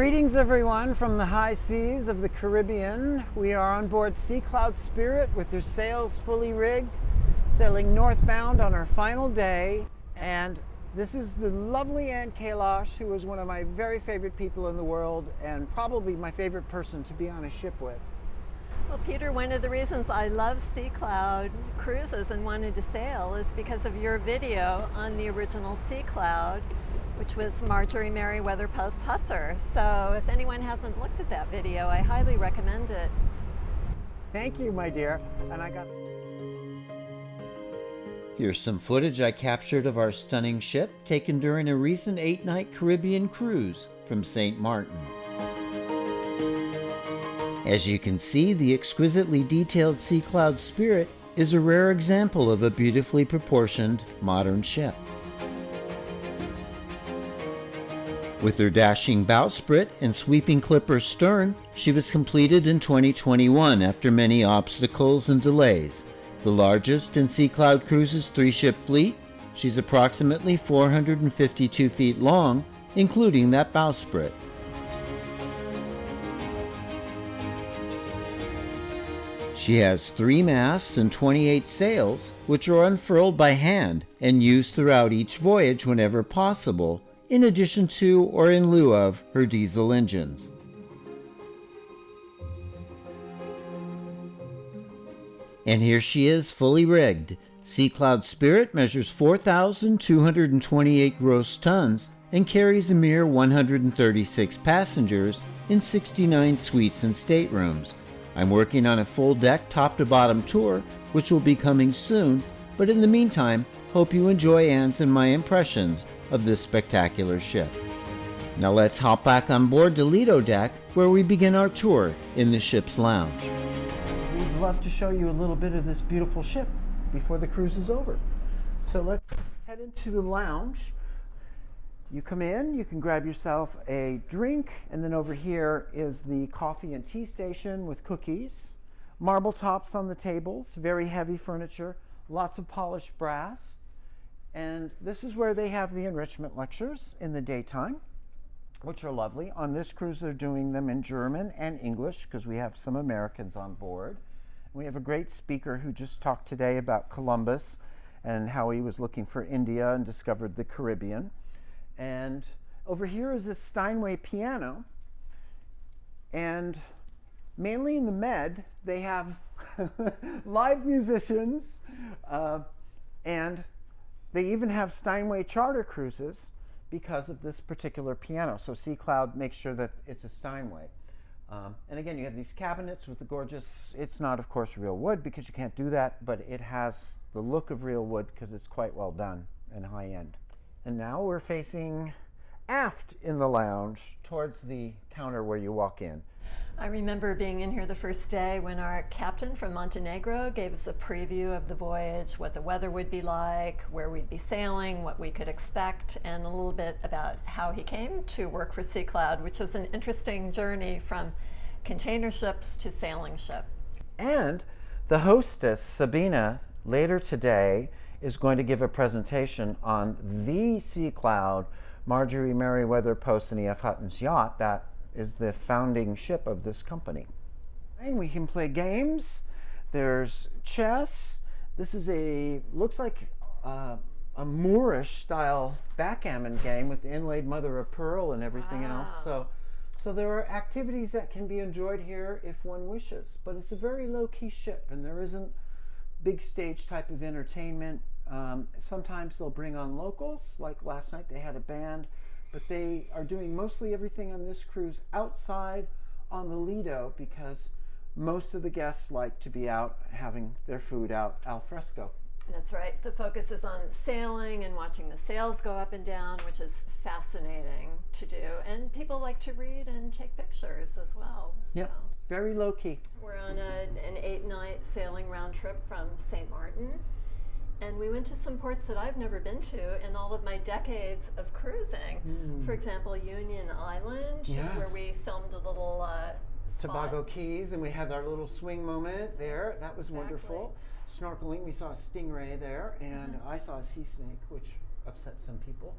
Greetings everyone from the high seas of the Caribbean. We are on board Sea Cloud Spirit with their sails fully rigged, sailing northbound on our final day. And this is the lovely Ann Kailash, who is one of my very favorite people in the world and probably my favorite person to be on a ship with. Well, Peter, one of the reasons I love Sea Cloud cruises and wanted to sail is because of your video on the original Sea Cloud, which was Marjorie Merriweather Post Husser. So if anyone hasn't looked at that video, I highly recommend it. Thank you, my dear. And Here's some footage I captured of our stunning ship taken during a recent 8-night Caribbean cruise from St. Martin. As you can see, the exquisitely detailed Sea Cloud Spirit is a rare example of a beautifully proportioned modern ship. With her dashing bowsprit and sweeping clipper stern, she was completed in 2021 after many obstacles and delays. The largest in Sea Cloud Cruises' 3-ship fleet, she's approximately 452 feet long, including that bowsprit. She has 3 masts and 28 sails, which are unfurled by hand and used throughout each voyage whenever possible, in addition to or in lieu of her diesel engines. And here she is, fully rigged. Sea Cloud Spirit measures 4,228 gross tons and carries a mere 136 passengers in 69 suites and staterooms. I'm working on a full deck top to bottom tour, which will be coming soon, but in the meantime, hope you enjoy Ann's and my impressions of this spectacular ship. Now let's hop back on board the Lido deck, where we begin our tour in the ship's lounge. we'd love to show you a little bit of this beautiful ship before the cruise is over. So let's head into the lounge. You come in, you can grab yourself a drink, and then over here is the coffee and tea station with cookies, marble tops on the tables, very heavy furniture, lots of polished brass. And this is where they have the enrichment lectures in the daytime, which are lovely. On this cruise, they're doing them in German and English because we have some Americans on board. We have a great speaker who just talked today about Columbus and how he was looking for India and discovered the Caribbean. And over here is a Steinway piano. And mainly in the Med, they have live musicians, and they even have Steinway charter cruises because of this particular piano. So Sea Cloud makes sure that it's a Steinway. And again, you have these cabinets with the gorgeous, it's not of course real wood because you can't do that, but it has the look of real wood because it's quite well done and high end. And now we're facing aft in the lounge towards the counter where you walk in. I remember being in here the first day when our captain from Montenegro gave us a preview of the voyage, what the weather would be like, where we'd be sailing, what we could expect, and a little bit about how he came to work for Sea Cloud, which was an interesting journey from container ships to sailing ship. And the hostess, Sabina, later today is going to give a presentation on the Sea Cloud, Marjorie Merriweather Post and E.F. Hutton's yacht. That is the founding ship of this company. And we can play games. There's chess. This is looks like a Moorish style backgammon game with the inlaid mother of pearl and everything else. So there are activities that can be enjoyed here if one wishes. But it's a very low-key ship, and there isn't big stage type of entertainment. Sometimes they'll bring on locals, like last night they had a band, but they are doing mostly everything on this cruise outside on the Lido because most of the guests like to be out having their food out al fresco. That's right. The focus is on sailing and watching the sails go up and down, which is fascinating to do. And people like to read and take pictures as well. Yep. So. Very low key. We're on an 8-night sailing round trip from St. Martin. And we went to some ports that I've never been to in all of my decades of cruising. For example, Union Island, where we filmed a little Tobago Keys, and we had our little swing moment there. That was wonderful. Snorkeling, we saw a stingray there, and I saw a sea snake, which upset some people.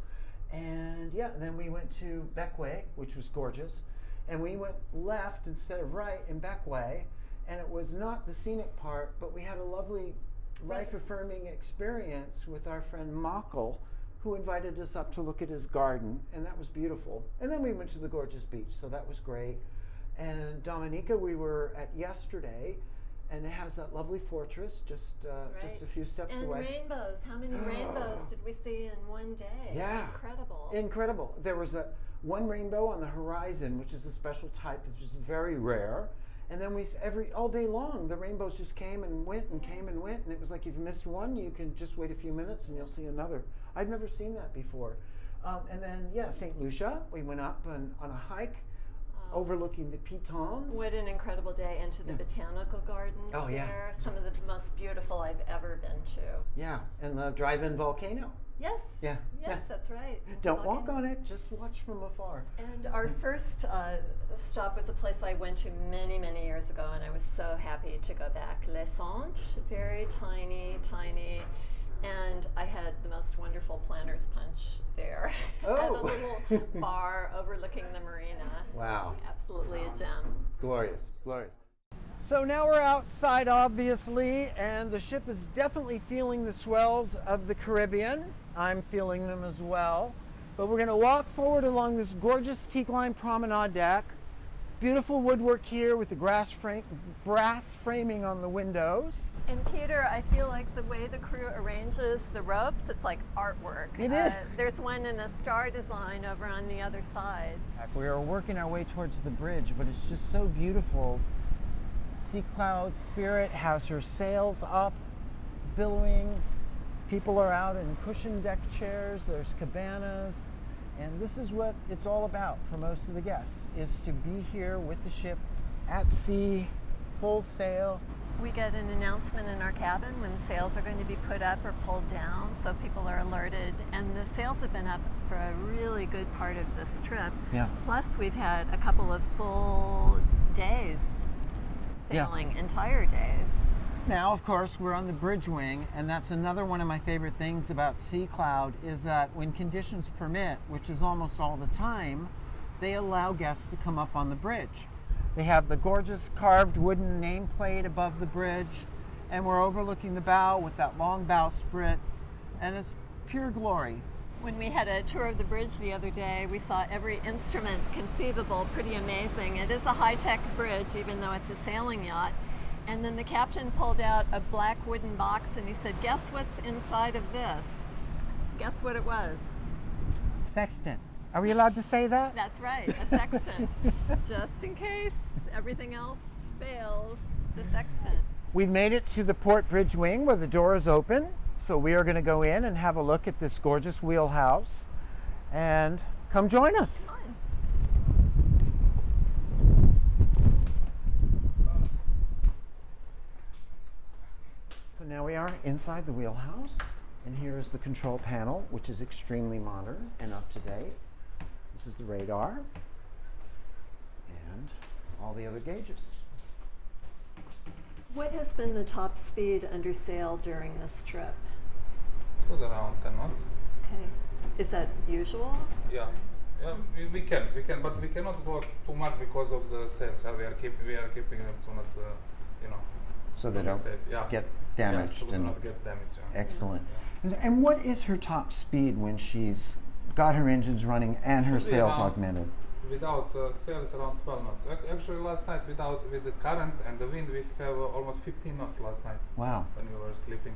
And yeah, then we went to Bequia, which was gorgeous. and we went left instead of right in Beckway, and it was not the scenic part, but we had a lovely life-affirming experience with our friend Mokkel, who invited us up to look at his garden, and that was beautiful. And then we went to the gorgeous beach, so that was great. And Dominica, we were at yesterday, and it has that lovely fortress just a few steps away. And rainbows. How many rainbows did we see in one day? Yeah. Incredible. Incredible. There was one rainbow on the horizon, which is a special type, which is very rare. And then all day long, the rainbows just came and went and came and went. And it was like, if you missed one, you can just wait a few minutes and you'll see another. I've never seen that before. And then, St. Lucia, we went up on a hike overlooking the Pitons. What an incredible day into the botanical gardens there. Some of the most beautiful I've ever been to. Yeah, and the drive-in volcano. Yes. Yeah. Yes, that's right. Don't walk on it, just watch from afar. And our first stop was a place I went to many, many years ago, and I was so happy to go back. Les Sanches, very tiny, and I had the most wonderful planter's punch there at a little bar overlooking the marina. Wow. Absolutely a gem. Glorious, glorious. So now we're outside, obviously, and the ship is definitely feeling the swells of the Caribbean. I'm feeling them as well. But we're going to walk forward along this gorgeous teak-lined promenade deck. Beautiful woodwork here with the brass framing on the windows. And Peter, I feel like the way the crew arranges the ropes, it's like artwork. It is. There's one in a star design over on the other side. We are working our way towards the bridge, but it's just so beautiful. Sea Cloud Spirit has her sails up, billowing. People are out in cushioned deck chairs. There's cabanas. And this is what it's all about for most of the guests, is to be here with the ship at sea, full sail. We get an announcement in our cabin when the sails are going to be put up or pulled down, so people are alerted. And the sails have been up for a really good part of this trip. Yeah. Plus, we've had a couple of full days sailing, entire days. Now, of course, we're on the bridge wing, and that's another one of my favorite things about Sea Cloud is that when conditions permit, which is almost all the time, they allow guests to come up on the bridge. They have the gorgeous carved wooden nameplate above the bridge, and we're overlooking the bow with that long bowsprit, and it's pure glory. When we had a tour of the bridge the other day, we saw every instrument conceivable, pretty amazing. It is a high-tech bridge, even though it's a sailing yacht. And then the captain pulled out a black wooden box and he said, "Guess what's inside of this?" Guess what it was? Sextant. Are we allowed to say that? That's right, a sextant. Just in case everything else fails, the sextant. We've made it to the port bridge wing where the door is open. So we are going to go in and have a look at this gorgeous wheelhouse. And come join us. Come on. So now we are inside the wheelhouse. And here is the control panel, which is extremely modern and up to date. This is the radar and all the other gauges. What has been the top speed under sail during this trip? It was around 10 knots. Okay. Is that usual? Yeah, we can, but we cannot go too much because of the sails. We are keeping them to not, So they to be don't safe. get damaged. Yeah, to not get damaged. Yeah. Excellent. And what is her top speed when she's got her engines running and her sails augmented? Without sails, around 12 knots. Actually, last night, with the current and the wind, we have almost 15 knots last night. Wow. When we were sleeping.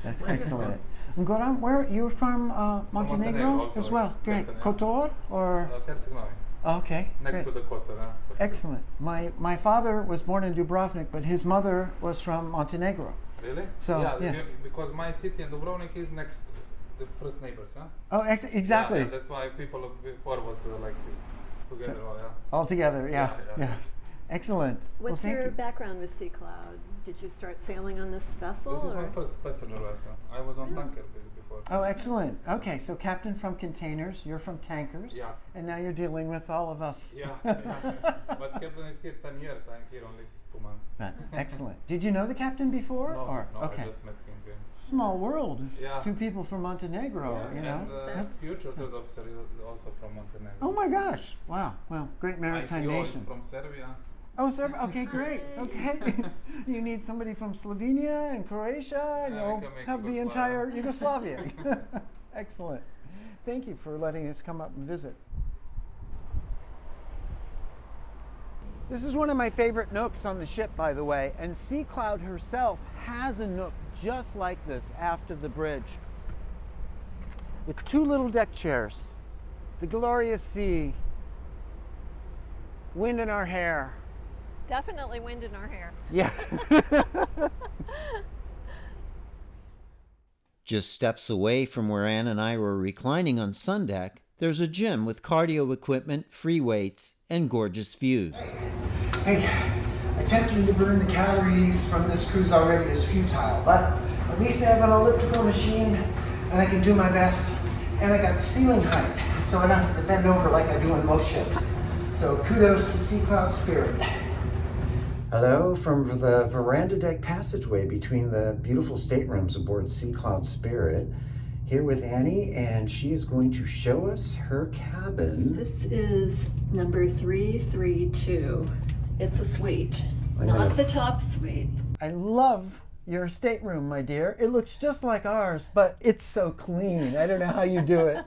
That's excellent. Goran, where you're from? Montenegro also, as well. Great. yeah. Kotor or? Herzegovina. Okay. Next great. to the Kotor. Excellent. My father was born in Dubrovnik, but his mother was from Montenegro. Really? So, yeah. Because my city in Dubrovnik is next to the first neighbors, huh? Oh, exactly. Yeah, that's why people before was like together. All together, yes, Yeah. yes. Excellent. What's well, your background with Sea Cloud? Did you start sailing on this vessel? This is my or? first passenger vessel. I was on tanker before. before. Oh, excellent. Okay, so captain from containers, you're from tankers, Yeah. and now you're dealing with all of us. Yeah. But captain is here 10 years. I'm here only 2 months. Excellent. Did you know the captain before? No, or? no, Okay. I just met him here. Small world. Yeah. Two people from Montenegro, you know. And That's- future third officer is also from Montenegro. oh my gosh. Wow. Well, great maritime IPO nation. is from Serbia. Oh, Serbia. Okay, great. Hi. Okay. You need somebody from Slovenia and Croatia, and Yeah, we you'll can make have the Yugoslavia. entire Yugoslavia. Excellent. Thank you for letting us come up and visit. This is one of my favorite nooks on the ship, by the way, and Sea Cloud herself has a nook just like this after the bridge with 2 little deck chairs. The glorious sea, wind in our hair. Definitely wind in our hair. Yeah. Just steps away from where Ann and I were reclining on Sundeck, there's a gym with cardio equipment, free weights, and gorgeous views. Hey, attempting to burn the calories from this cruise already is futile, but at least I have an elliptical machine and I can do my best. And I got ceiling height, so I don't have to bend over like I do on most ships. So kudos to Sea Cloud Spirit. Hello from the veranda deck passageway between the beautiful staterooms aboard Sea Cloud Spirit. Here with Annie, and she is going to show us her cabin. This is number 332. It's a suite, not the top suite. I love your stateroom, my dear. It looks just like ours, but it's so clean. I don't know how you do it.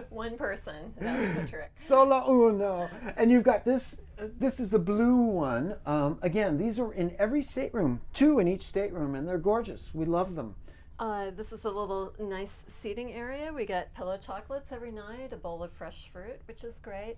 One person, that's the trick. Solo uno. And you've got this, this is the blue one. Again, these are in every stateroom, 2 in each stateroom, and they're gorgeous. We love them. This is a little nice seating area. We get pillow chocolates every night, a bowl of fresh fruit, which is great.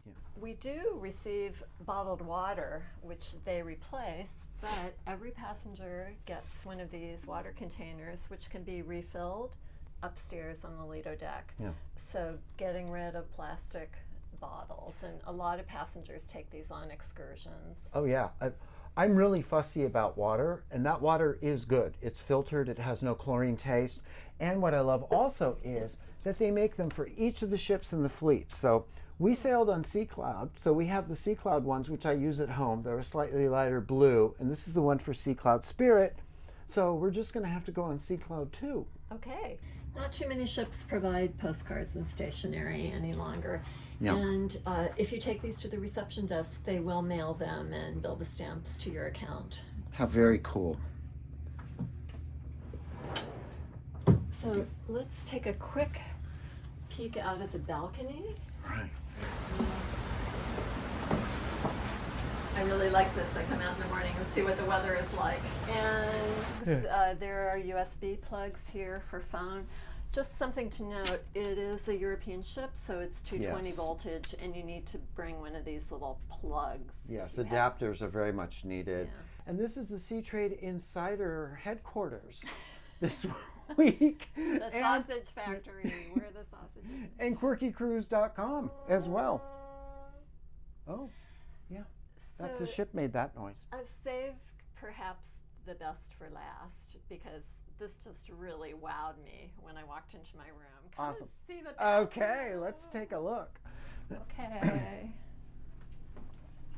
Yeah. We do receive bottled water, which they replace, but every passenger gets one of these water containers, which can be refilled upstairs on the Lido deck. Yeah. So getting rid of plastic bottles, and a lot of passengers take these on excursions. Oh yeah, I'm really fussy about water, and that water is good. It's filtered, it has no chlorine taste, and what I love also is that they make them for each of the ships in the fleet. So we sailed on Sea Cloud, so we have the Sea Cloud ones, which I use at home. They're a slightly lighter blue, and this is the one for Sea Cloud Spirit. So we're just going to have to go on Sea Cloud too. Okay. Not too many ships provide postcards and stationery any longer. Yeah. And if you take these to the reception desk, they will mail them and bill the stamps to your account. How very cool. So let's take a quick peek out at the balcony. Right. I really like this. I come out in the morning and see what the weather is like. And there are USB plugs here for phone. Just something to note, it is a European ship, so it's 220 Yes. voltage, and you need to bring one of these little plugs. Yes, if you have- adapters are very much needed. Yeah. And this is the Sea Trade Insider headquarters this week. The sausage factory, where the sausages. And quirkycruise.com as well. Oh, yeah. That's So the ship made that noise. I've saved perhaps the best for last, because this just really wowed me when I walked into my room. Come Awesome. see the bathroom. Okay, let's take a look. Okay.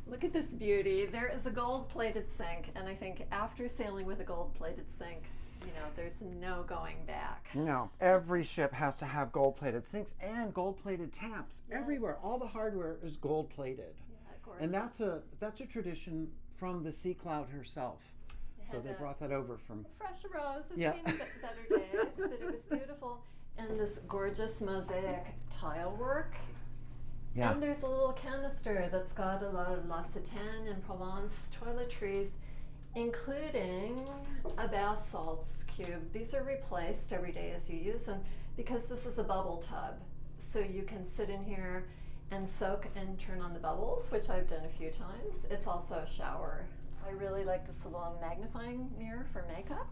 Look at this beauty. There is a gold-plated sink, and I think after sailing with a gold-plated sink, you know, there's no going back. No, every ship has to have gold-plated sinks and gold-plated taps. Everywhere, all the hardware is gold-plated. Yeah, of course. And that's a tradition from the Sea Cloud herself. So had they a brought that over from. fresh rose. It's Yeah. seen better days, but it was beautiful. And this gorgeous mosaic tile work. Yeah. And there's a little canister that's got a lot of La Citane and Provence toiletries, including a bath salts cube. These are replaced every day as you use them, because this is a bubble tub. So you can sit in here and soak and turn on the bubbles, which I've done a few times. It's also a shower. I really like this little magnifying mirror for makeup.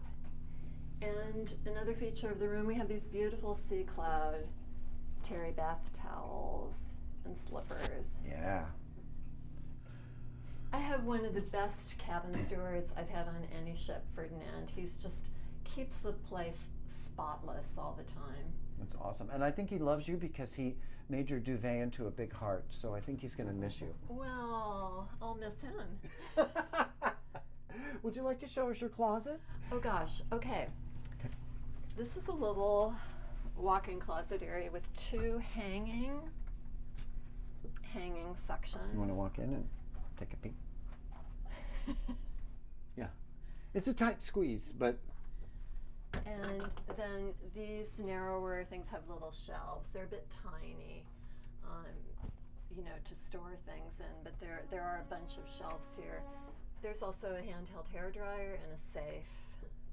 And another feature of the room, we have these beautiful Sea Cloud terry bath towels and slippers. Yeah. I have one of the best cabin stewards I've had on any ship, Ferdinand. He's just keeps the place spotless all the time. That's awesome. And I think he loves you because he made your duvet into a big heart. So I think he's going to miss you. Well, I'll miss him. Would you like to show us your closet? Oh gosh, okay. This is a little walk-in closet area with two hanging sections. You want to walk in and take a peek? Yeah. It's a tight squeeze, but And then these narrower things have little shelves. They're a bit tiny, to store things in, but there are a bunch of shelves here. There's also a handheld hairdryer and a safe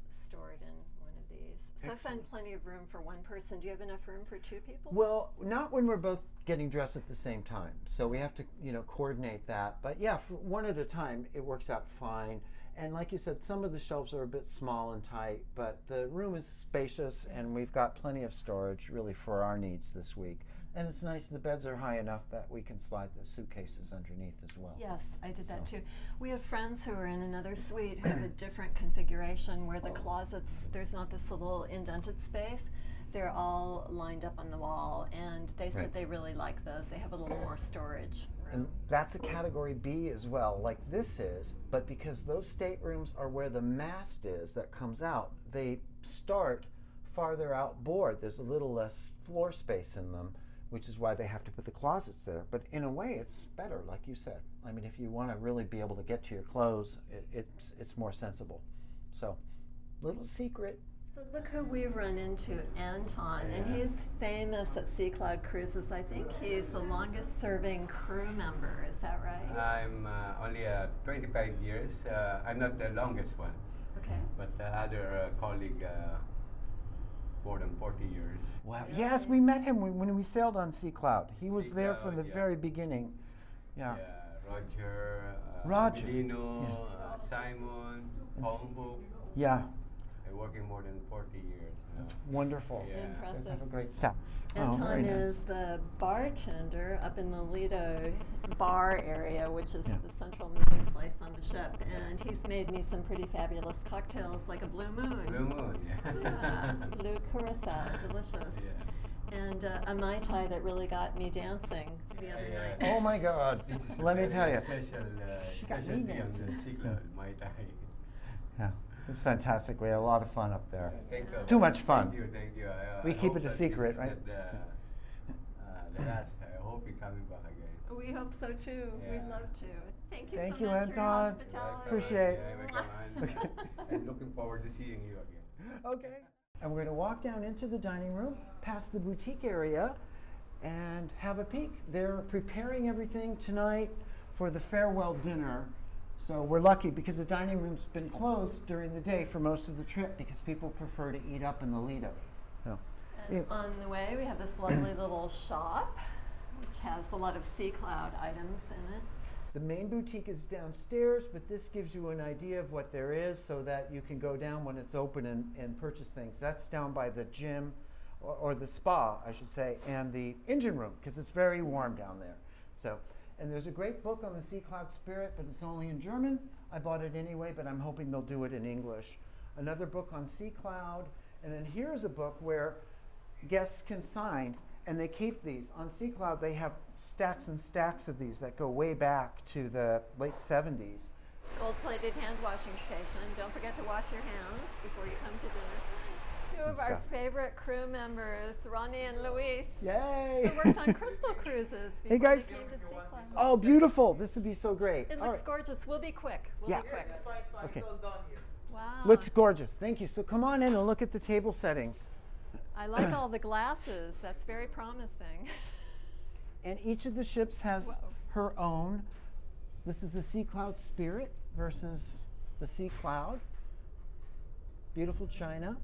stored in one of these. So I find plenty of room for one person. Do you have enough room for two people? well, not when we're both getting dressed at the same time. So we have to, coordinate that. But yeah, for one at a time, it works out fine. And like you said, some of the shelves are a bit small and tight, but the room is spacious and we've got plenty of storage really for our needs this week. And it's nice, the beds are high enough that we can slide the suitcases underneath as well. Yes, I did that too. We have friends who are in another suite who have a different configuration where the closets, there's not this little indented space. They're all lined up on the wall, and they said Right. they really like those. They have a little more storage And room. that's a category B as well, like this is, but because those staterooms are where the mast is that comes out, they start farther outboard. There's a little less floor space in them, which is why they have to put the closets there. But in a way, it's better, like you said. I mean, if you want to really be able to get to your clothes, it's more sensible. So, little secret. So look who we've run into, Anton, and he's famous at Sea Cloud Cruises. I think he's the longest serving crew member, is that right? I'm only 25 years. I'm not the longest one, Okay. but the other colleague more than 40 years. Wow. Yes, we met him when we sailed on Sea Cloud. He was Sea there Cloud, from the yeah. very beginning. Yeah. Roger, Roger, Avelino, Simon, Pombo. Yeah. I'm working more than 40 years. That's wonderful. Yeah. Impressive. Let's have a great stop. Anton very nice. is the bartender up in the Lido bar area, which is Yeah. the central meeting place on the ship. And he's made me some pretty fabulous cocktails, like a Blue Moon. Blue Moon, Yeah, blue curacao, delicious. Yeah. And a Mai Tai that really got me dancing the other Yeah. night. Oh my God. This is Let me very tell you. special got me specialty on dancing. the Sea Cloud, Mai Tai. Yeah, it's fantastic. We had a lot of fun up there. Thank you. Too much fun. Thank you. We I keep hope it a that secret, this is right? not the last. I hope you're coming back again. We hope so too. Yeah. We'd love to. Thank you Thank so you, much for your Anton. hospitality. Appreciate Yeah, welcome, and I'm looking forward to seeing you again. Okay. And we're going to walk down into the dining room, past the boutique area, and have a peek. They're preparing everything tonight for the farewell dinner. So we're lucky because the dining room's been closed during the day for most of the trip because people prefer to eat up in the Lido. So, And on the way, we have this lovely little shop, which has a lot of Sea Cloud items in it. the main boutique is downstairs, but this gives you an idea of what there is so that you can go down when it's open and purchase things. That's down by the gym, or the spa, I should say, and the engine room, because it's very warm down there. So, and there's a great book on the Sea Cloud Spirit, but it's only in German. I bought it anyway, but I'm hoping they'll do it in English. Another book on Sea Cloud, and then here's a book where guests can sign, and they keep these. On Sea Cloud, they have stacks and stacks of these that go way back to the late 70s. Gold-plated hand washing station. Don't forget to wash your hands before you come to dinner. Two of our stuff. favorite crew members, Ronnie and Luis, Yay! who worked on Crystal Cruises before guys. they came to Sea Cloud. Oh, beautiful. This would be so great. It All looks right. gorgeous. We'll be quick. We'll Yeah. be quick. It's fine, Okay. it's all done here. Wow. Looks gorgeous. Thank you. So come on in and look at the table settings. I like all the glasses. That's very promising. And each of the ships has Whoa. her own. This is the Sea Cloud Spirit versus the Sea Cloud. Beautiful china.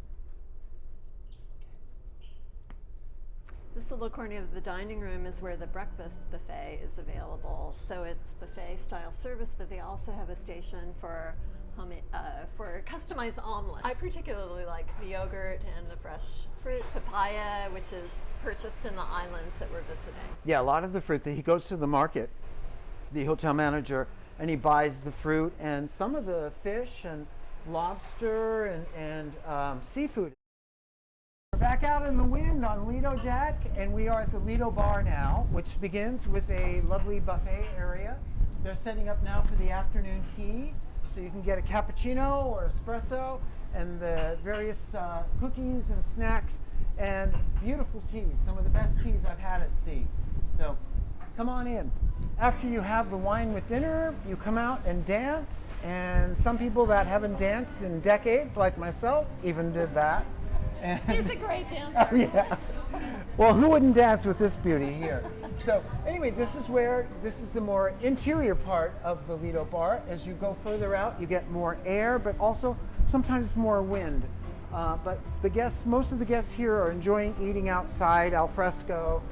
This little corner of the dining room is where the breakfast buffet is available. So it's buffet style service, but they also have a station for customized omelets. I particularly like the yogurt and the fresh fruit, papaya, which is purchased in the islands that we're visiting. Yeah, a lot of the fruit. He goes to the market, the hotel manager, and he buys the fruit and some of the fish and lobster and seafood. We're back out in the wind on Lido Deck, and we are at the Lido Bar now, which begins with a lovely buffet area. They're setting up now for the afternoon tea, so you can get a cappuccino or espresso and the various cookies and snacks and beautiful teas, some of the best teas I've had at sea. So come on in. After you have the wine with dinner, you come out and dance, and some people that haven't danced in decades, like myself, even did that. And He's a great dancer. oh, yeah. Well, who wouldn't dance with this beauty here? So anyway, this is the more interior part of the Lido Bar. As you go further out, you get more air, but also sometimes more wind. But most of the guests here are enjoying eating outside, al fresco,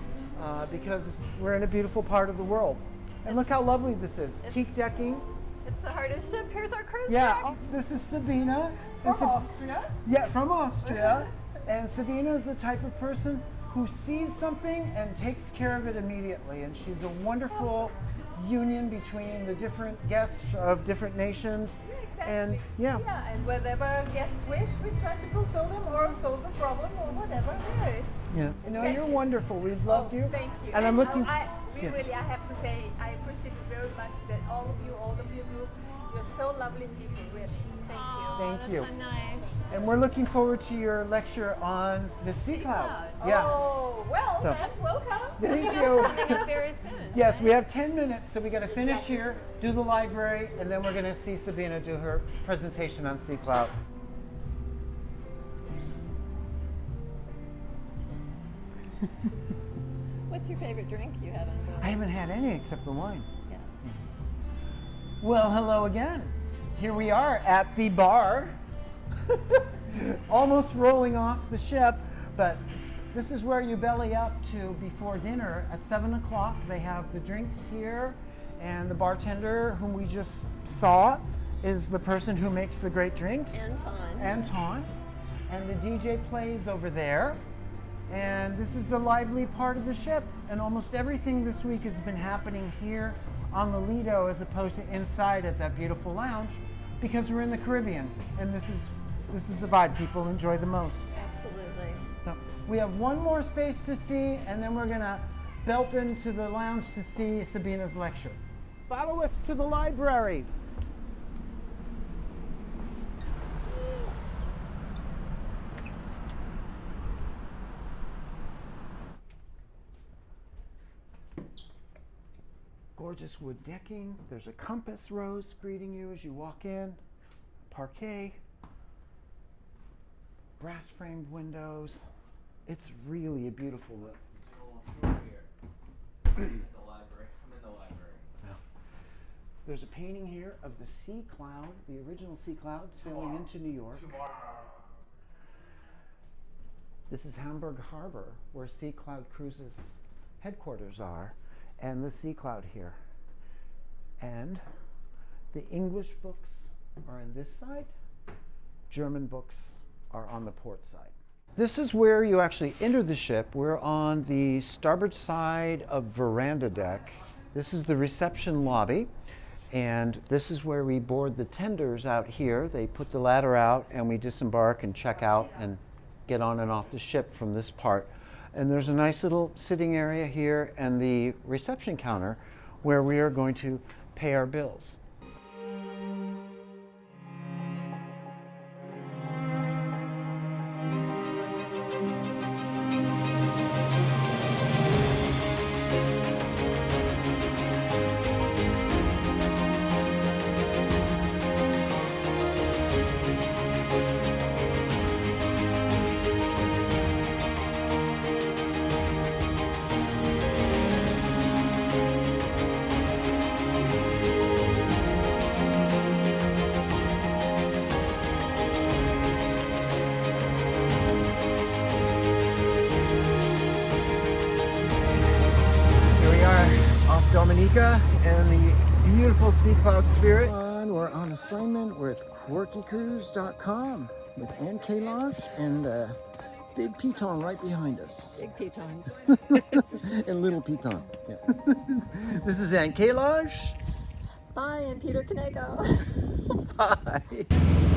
because we're in a beautiful part of the world. And look how lovely this is. Teak decking. It's the hardest ship. Here's our cruise Yeah, deck. this is Sabina. From Austria. Yeah, from Austria. And Sabina is the type of person who sees something and takes care of it immediately. And she's a wonderful union between the different guests of different nations. Exactly. And yeah. Yeah, and whatever guests wish, we try to fulfill them or solve the problem or whatever there is. Yeah. You know, Exactly. you're wonderful. We've loved you. Thank you. And I'm looking. We yeah. really, I have to say, I appreciate it very much that all of you, you're so lovely people, really. Thank you. Thank That's you. so nice. And we're looking forward to your lecture on the sea cloud. cloud. Yeah. Oh, well, So- then, welcome. Thank Coming you. up very soon. Yes, we have 10 minutes, so we got to finish here, do the library, and then we're going to see Sabina do her presentation on Sea Cloud. What's your favorite drink you have on board? I haven't had any except the wine. Yeah. Well, hello again. Here we are at the bar, almost rolling off the ship, but this is where you belly up to before dinner. At 7 o'clock, they have the drinks here, and the bartender, whom we just saw, is the person who makes the great drinks. Anton. And the DJ plays over there. And this is the lively part of the ship. And almost everything this week has been happening here on the Lido as opposed to inside at that beautiful lounge, because we're in the Caribbean. And this is the vibe people enjoy the most. Absolutely. So we have one more space to see, and then we're gonna belt into the lounge to see Sabina's lecture. Follow us to the library. Gorgeous wood decking. There's a compass rose greeting you as you walk in. Parquet. Brass framed windows. It's really a beautiful look. I'm in the library. There's a painting here of the Sea Cloud, the original Sea Cloud, sailing into New York. This is Hamburg Harbor, where Sea Cloud Cruises headquarters are, and the Sea Cloud here. And the English books are on this side. German books are on the port side. This is where you actually enter the ship. We're on the starboard side of veranda deck. This is the reception lobby, and this is where we board the tenders out here. They put the ladder out and we disembark and check out and get on and off the ship from this part. And there's a nice little sitting area here and the reception counter where we are going to pay our bills. Dominica and the beautiful Sea Cloud Spirit. We're on assignment with QuirkyCruise.com with Anne Kalosh and Big Piton right behind us. Big Piton. And Little Piton. Yeah. This is Anne Kalosh. Bye, and Peter Canego. Bye.